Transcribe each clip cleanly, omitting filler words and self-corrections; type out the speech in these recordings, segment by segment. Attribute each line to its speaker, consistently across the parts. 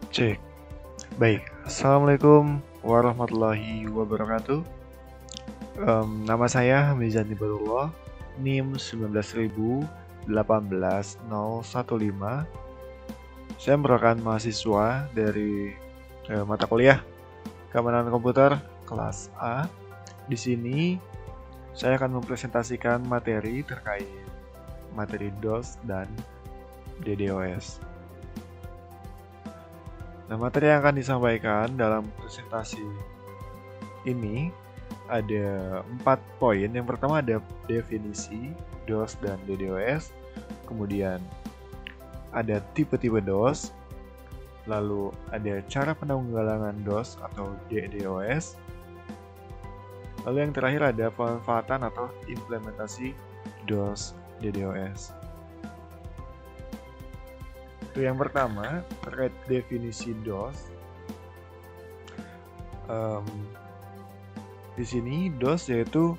Speaker 1: Cek. Baik, Assalamualaikum warahmatullahi wabarakatuh. Nama saya Mizan Ibarullah, NIM 19.18015. Saya merupakan mahasiswa dari mata kuliah Keamanan Komputer kelas A. Di sini saya akan mempresentasikan materi terkait materi DOS dan DDoS. Nah, materi yang akan disampaikan dalam presentasi ini ada 4 poin. Yang pertama ada definisi DOS dan DDoS, kemudian ada tipe-tipe DOS, lalu ada cara penanggulangan DOS atau DDoS, lalu yang terakhir ada pemanfaatan atau implementasi DOS DDoS. Itu yang pertama terkait definisi DOS. Di sini DOS yaitu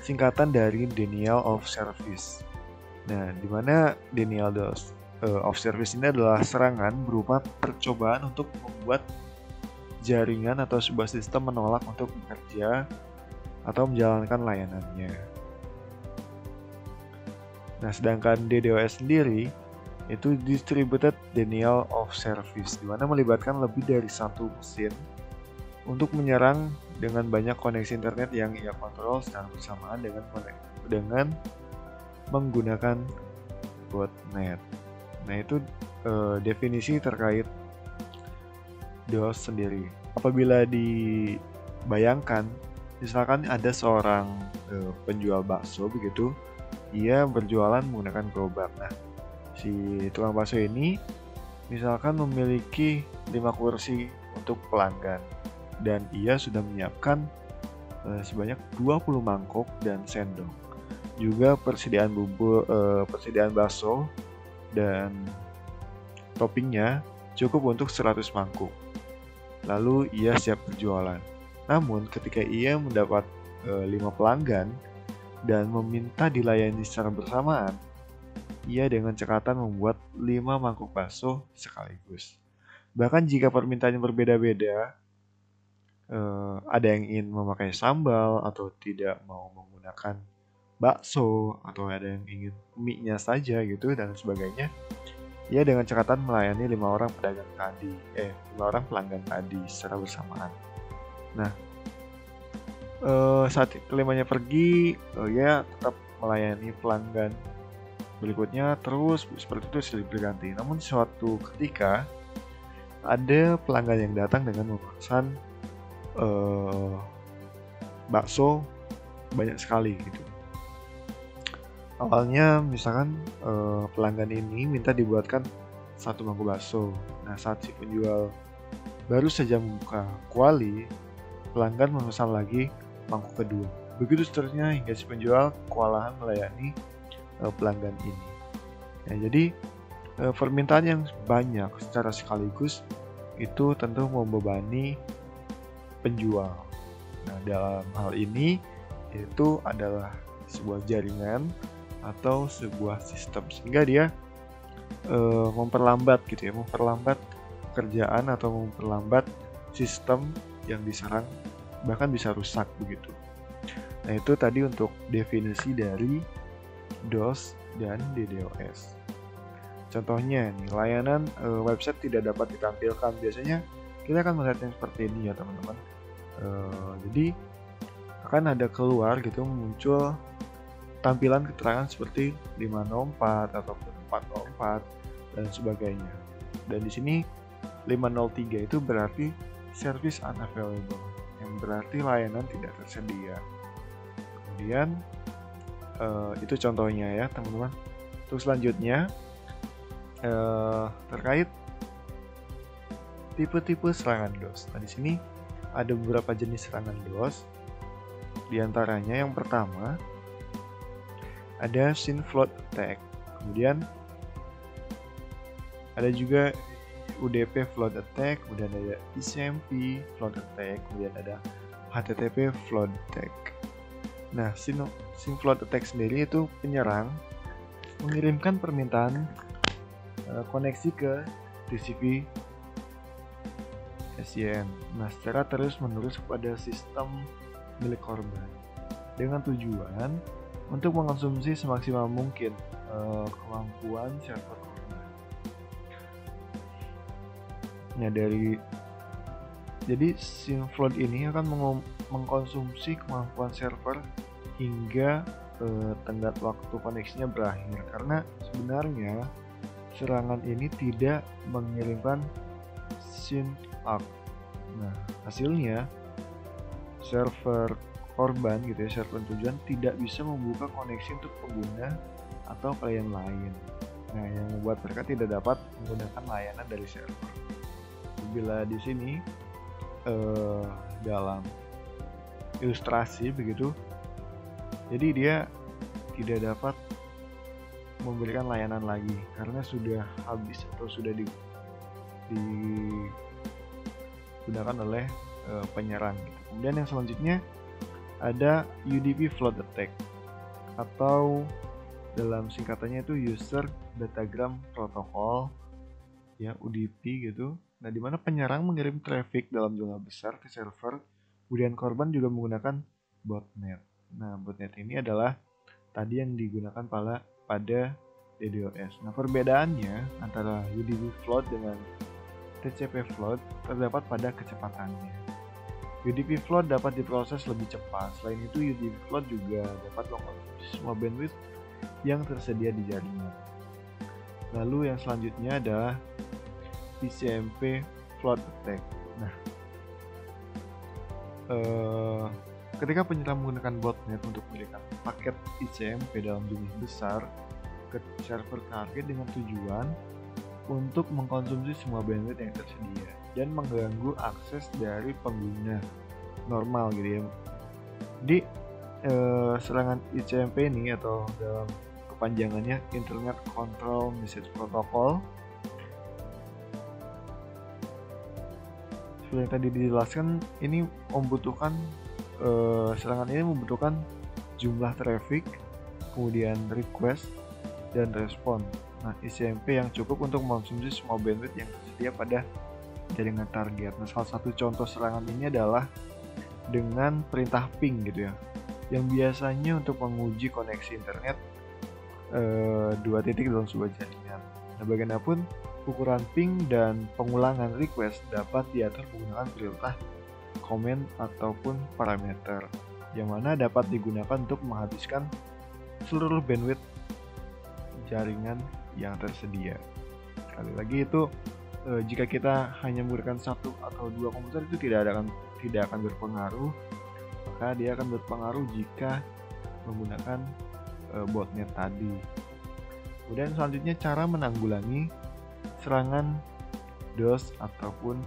Speaker 1: singkatan dari Denial of Service. Nah, di mana Denial of Service ini adalah serangan berupa percobaan untuk membuat jaringan atau sebuah sistem menolak untuk bekerja atau menjalankan layanannya. Nah, sedangkan DDoS sendiri itu Distributed Denial of Service, di mana melibatkan lebih dari satu mesin untuk menyerang dengan banyak koneksi internet yang ia kontrol secara bersamaan dengan menggunakan botnet. Nah, itu definisi terkait DOS sendiri. Apabila dibayangkan, misalkan ada seorang penjual bakso begitu, ia berjualan menggunakan gerobak. Nah, si tukang bakso ini misalkan memiliki 5 kursi untuk pelanggan dan ia sudah menyiapkan sebanyak 20 mangkok dan sendok. Juga persediaan bakso dan toppingnya cukup untuk 100 mangkuk. Lalu ia siap berjualan. Namun ketika ia mendapat 5 pelanggan dan meminta dilayani secara bersamaan, ia dengan cekatan membuat 5 mangkuk bakso sekaligus. Bahkan jika permintaannya berbeda-beda, ada yang ingin memakai sambal atau tidak mau menggunakan bakso, atau ada yang ingin mie-nya saja gitu dan sebagainya, ia dengan cekatan melayani 5 orang pelanggan tadi secara bersamaan. Nah, saat kelimanya pergi, ia tetap melayani pelanggan berikutnya terus seperti itu silih berganti. Namun suatu ketika ada pelanggan yang datang dengan memesan bakso banyak sekali gitu. Awalnya misalkan pelanggan ini minta dibuatkan 1 mangkuk bakso. Nah, saat si penjual baru saja membuka kuali, pelanggan memesan lagi mangkuk kedua. Begitu seterusnya hingga si penjual kewalahan melayani pelanggan ini. Nah, jadi permintaan yang banyak secara sekaligus itu tentu membebani penjual. Nah, dalam hal ini itu adalah sebuah jaringan atau sebuah sistem, sehingga dia memperlambat pekerjaan atau memperlambat sistem yang diserang, bahkan bisa rusak begitu. Nah, itu tadi untuk definisi dari DOS dan DDoS. Contohnya nih, layanan website tidak dapat ditampilkan. Biasanya kita akan melihat yang seperti ini ya teman-teman. Jadi akan ada keluar gitu, muncul tampilan keterangan seperti 504 ataupun 404 dan sebagainya. Dan di sini 503 itu berarti service unavailable, yang berarti layanan tidak tersedia. Kemudian itu contohnya ya teman-teman. Terus selanjutnya terkait tipe-tipe serangan DOS. Nah, di sini ada beberapa jenis serangan DOS. Di antaranya yang pertama ada SYN flood attack. Kemudian ada juga UDP flood attack, kemudian ada ICMP flood attack, kemudian ada HTTP flood attack. Nah, SYN flood attack sendiri itu penyerang mengirimkan permintaan koneksi ke TCP SYN. Nah, secara terus-menerus kepada sistem milik korban dengan tujuan untuk mengkonsumsi semaksimal mungkin kemampuan server korban. Nah, jadi Synflood ini akan mengkonsumsi kemampuan server hingga tenggat waktu koneksinya berakhir, karena sebenarnya serangan ini tidak mengirimkan synarch. Nah, hasilnya server korban gitu ya, server tujuan tidak bisa membuka koneksi untuk pengguna atau klien lain. Nah, yang membuat mereka tidak dapat menggunakan layanan dari server. Bila di sini dalam ilustrasi begitu, jadi dia tidak dapat memberikan layanan lagi karena sudah habis atau sudah digunakan oleh penyerang gitu. Kemudian yang selanjutnya ada UDP flood attack, atau dalam singkatannya itu User Datagram Protocol ya, UDP gitu. Nah, di mana penyerang mengirim traffic dalam jumlah besar ke server, kemudian korban juga menggunakan botnet. Nah, botnet ini adalah tadi yang digunakan pada DDoS. Nah, perbedaannya antara UDP flood dengan TCP flood terdapat pada kecepatannya. UDP flood dapat diproses lebih cepat. Selain itu, UDP flood juga dapat mengkonsumsi semua bandwidth yang tersedia di jaringan. Lalu yang selanjutnya adalah ICMP flood attack. Nah, ketika penyerang menggunakan botnet untuk memberikan paket ICMP dalam jumlah besar ke server target dengan tujuan untuk mengkonsumsi semua bandwidth yang tersedia dan mengganggu akses dari pengguna normal gitu ya. Di serangan ICMP ini, atau dalam kepanjangannya Internet Control Message Protocol, seperti yang tadi dijelaskan, ini membutuhkan serangan ini membutuhkan jumlah traffic, kemudian request dan respon. Nah, ICMP yang cukup untuk mengkonsumsi semua bandwidth yang tersedia pada jaringan target. Nah, salah satu contoh serangan ini adalah dengan perintah ping gitu ya, yang biasanya untuk menguji koneksi internet 2 titik dalam sebuah jaringan. Nah, bagaimanapun ukuran ping dan pengulangan request dapat diatur menggunakan perintah comment ataupun parameter, yang mana dapat digunakan untuk menghabiskan seluruh bandwidth jaringan yang tersedia. Sekali lagi itu jika kita hanya menggunakan 1 atau 2 komputer itu tidak akan berpengaruh, maka dia akan berpengaruh jika menggunakan botnet tadi. Kemudian selanjutnya cara menanggulangi serangan DOS ataupun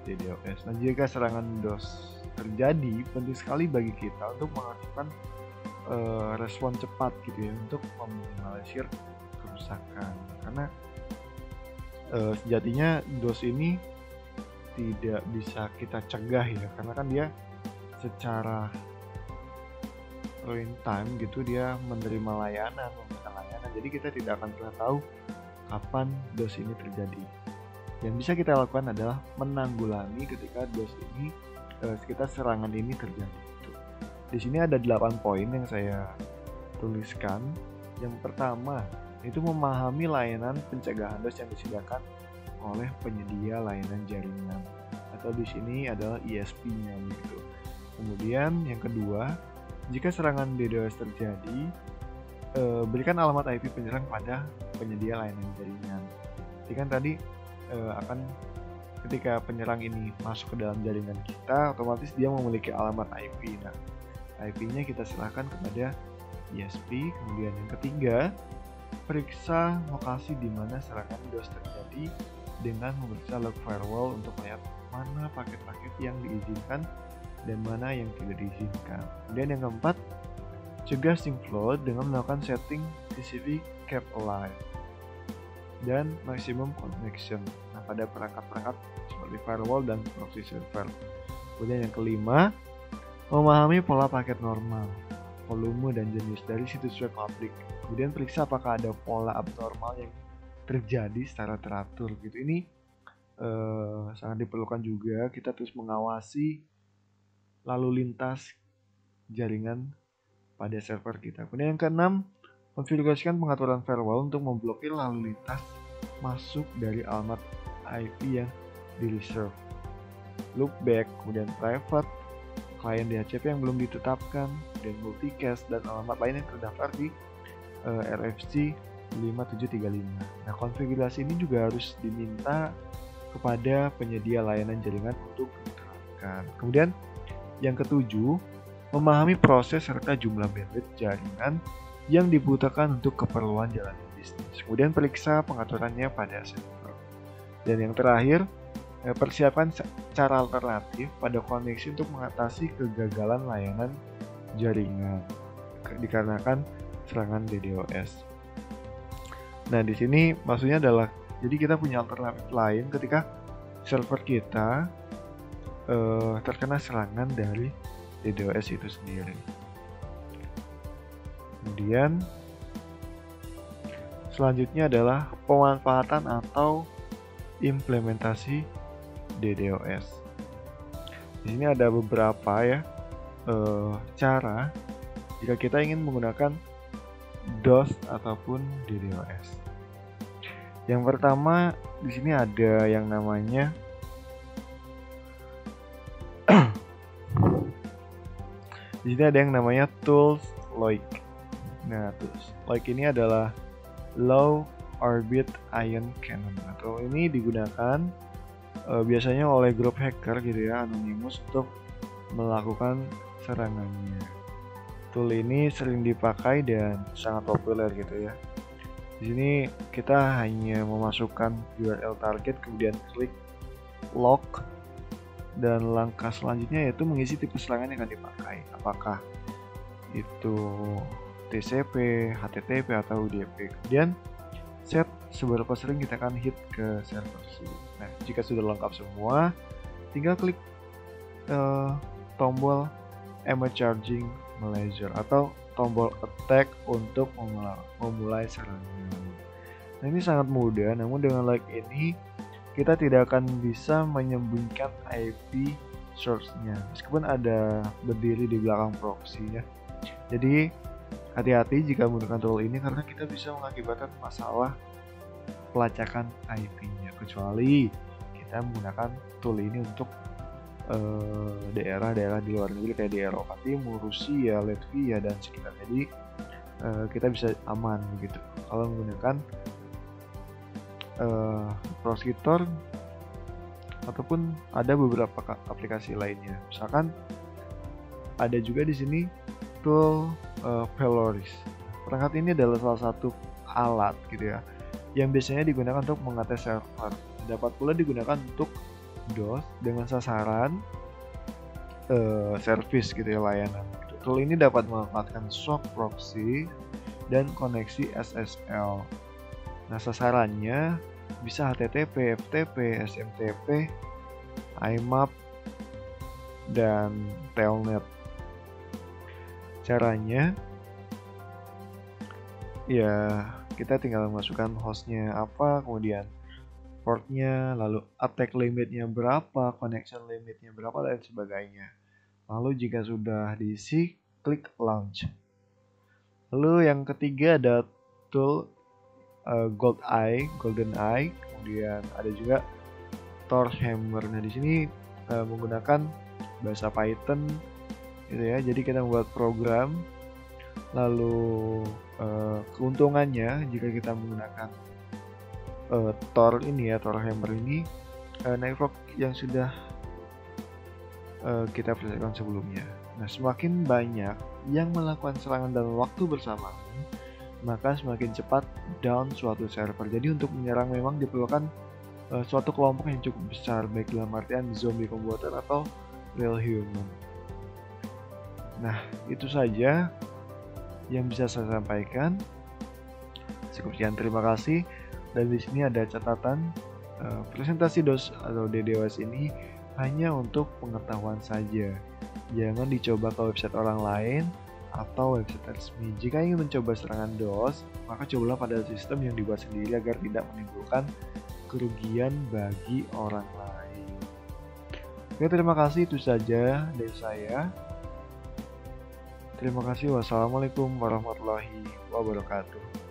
Speaker 1: DDoS. Nah, jika serangan DOS terjadi, penting sekali bagi kita untuk mengaktifkan respon cepat gitu ya, untuk meminimalisir kerusakan, karena sejatinya DOS ini tidak bisa kita cegah ya, karena kan dia secara real time gitu dia menerima layanan, jadi kita tidak akan pernah tahu kapan DOS ini terjadi. Yang bisa kita lakukan adalah menanggulangi ketika DOS ini sekitar serangan ini terjadi. Di sini ada 8 poin yang saya tuliskan. Yang pertama, itu memahami layanan pencegahan DOS yang disediakan oleh penyedia layanan jaringan, atau di sini adalah ISP-nya gitu. Kemudian yang kedua, jika serangan DDoS terjadi, berikan alamat IP penyerang pada penyedia layanan jaringan. Jadi kan tadi akan ketika penyerang ini masuk ke dalam jaringan kita, otomatis dia memiliki alamat IP. Nah, IP-nya kita serahkan kepada ISP. Kemudian yang ketiga, periksa lokasi di mana serangan DOS terjadi dengan memeriksa log firewall untuk melihat mana paket-paket yang diizinkan dan mana yang tidak diizinkan. Kemudian yang keempat, cegah Synflood dengan melakukan setting TCP kept alive dan maximum connection pada perangkat-perangkat seperti firewall dan proxy server. Kemudian yang kelima, memahami pola paket normal, volume dan jenis dari situs web publik. Kemudian periksa apakah ada pola abnormal yang terjadi secara teratur gitu. Ini sangat diperlukan juga kita terus mengawasi lalu lintas jaringan pada server kita. Kemudian yang keenam, konfigurasikan pengaturan firewall untuk memblokir lalu lintas masuk dari alamat IP yang di reserve. Loopback, kemudian private, klien DHCP yang belum ditetapkan, dan multicast dan alamat lain yang terdaftar di RFC 5735. Nah, konfigurasi ini juga harus diminta kepada penyedia layanan jaringan untuk diterapkan. Kemudian yang ketujuh, memahami proses serta jumlah bandwidth jaringan yang dibutuhkan untuk keperluan jalannya bisnis. Kemudian periksa pengaturannya pada server. Dan yang terakhir, persiapkan cara alternatif pada koneksi untuk mengatasi kegagalan layanan jaringan dikarenakan serangan DDoS. Nah, di sini maksudnya adalah jadi kita punya alternatif lain ketika server kita terkena serangan dari DDoS itu sendiri. Kemudian selanjutnya adalah pemanfaatan atau implementasi DDoS. Di sini ada beberapa ya cara jika kita ingin menggunakan DOS ataupun DDoS. Yang pertama di sini ada yang namanya di sini ada yang namanya tools Loic. Nah, tools Loic ini adalah Low Orbit Ion Cannon atau ini digunakan biasanya oleh grup hacker gitu ya, anonymous untuk melakukan serangannya. Tool ini sering dipakai dan sangat populer gitu ya. Di sini kita hanya memasukkan URL target kemudian klik lock dan langkah selanjutnya yaitu mengisi tipe serangan yang akan dipakai. Apakah itu TCP, HTTP atau UDP. Kemudian set seberapa sering kita akan hit ke server tersebut. Nah, jika sudah lengkap semua, tinggal klik tombol Image Charging Manager atau tombol attack untuk memulai serangan. Nah, ini sangat mudah, namun dengan like ini kita tidak akan bisa menyembunyikan IP source-nya meskipun ada berdiri di belakang proxy ya. Jadi hati-hati jika menggunakan tool ini karena kita bisa mengakibatkan masalah pelacakan IP-nya, kecuali kita menggunakan tool ini untuk daerah-daerah di luar negeri kayak di Eropa Timur, Rusia, Latvia dan sekitar. Jadi kita bisa aman begitu kalau menggunakan prosecutor ataupun ada beberapa aplikasi lainnya. Misalkan ada juga di sini tool Peloris. Perangkat ini adalah salah satu alat gitu ya yang biasanya digunakan untuk mengates server. Dapat pula digunakan untuk DOS dengan sasaran service gitu ya, layanan. Tool ini dapat memanfaatkan SOC proxy dan koneksi SSL. Nah, sasarannya bisa HTTP, FTP, SMTP, IMAP, dan Telnet. Caranya ya kita tinggal masukkan hostnya apa, kemudian portnya, lalu attack limitnya berapa, connection limitnya berapa, dan sebagainya. Lalu jika sudah diisi, klik launch. Lalu yang ketiga ada tool Golden Eye, kemudian ada juga Torhammer. Nah, di sini menggunakan bahasa Python gitu ya. Jadi kita membuat program, lalu keuntungannya jika kita menggunakan Tor ini ya, Torhammer ini network yang sudah kita persiapkan sebelumnya. Nah, semakin banyak yang melakukan serangan dalam waktu bersamaan, maka semakin cepat down suatu server. Jadi untuk menyerang memang diperlukan suatu kelompok yang cukup besar, baik dalam artian zombie komputer atau real human. Nah, itu saja yang bisa saya sampaikan. Cukup sekian, terima kasih. Dan di sini ada catatan presentasi DOS atau DDoS ini hanya untuk pengetahuan saja. Jangan dicoba ke website orang lain atau website resmi. Jika ingin mencoba serangan DOS, maka cobalah pada sistem yang dibuat sendiri agar tidak menimbulkan kerugian bagi orang lain. Oke, terima kasih, itu saja dari saya. Terima kasih. Wassalamualaikum warahmatullahi wabarakatuh.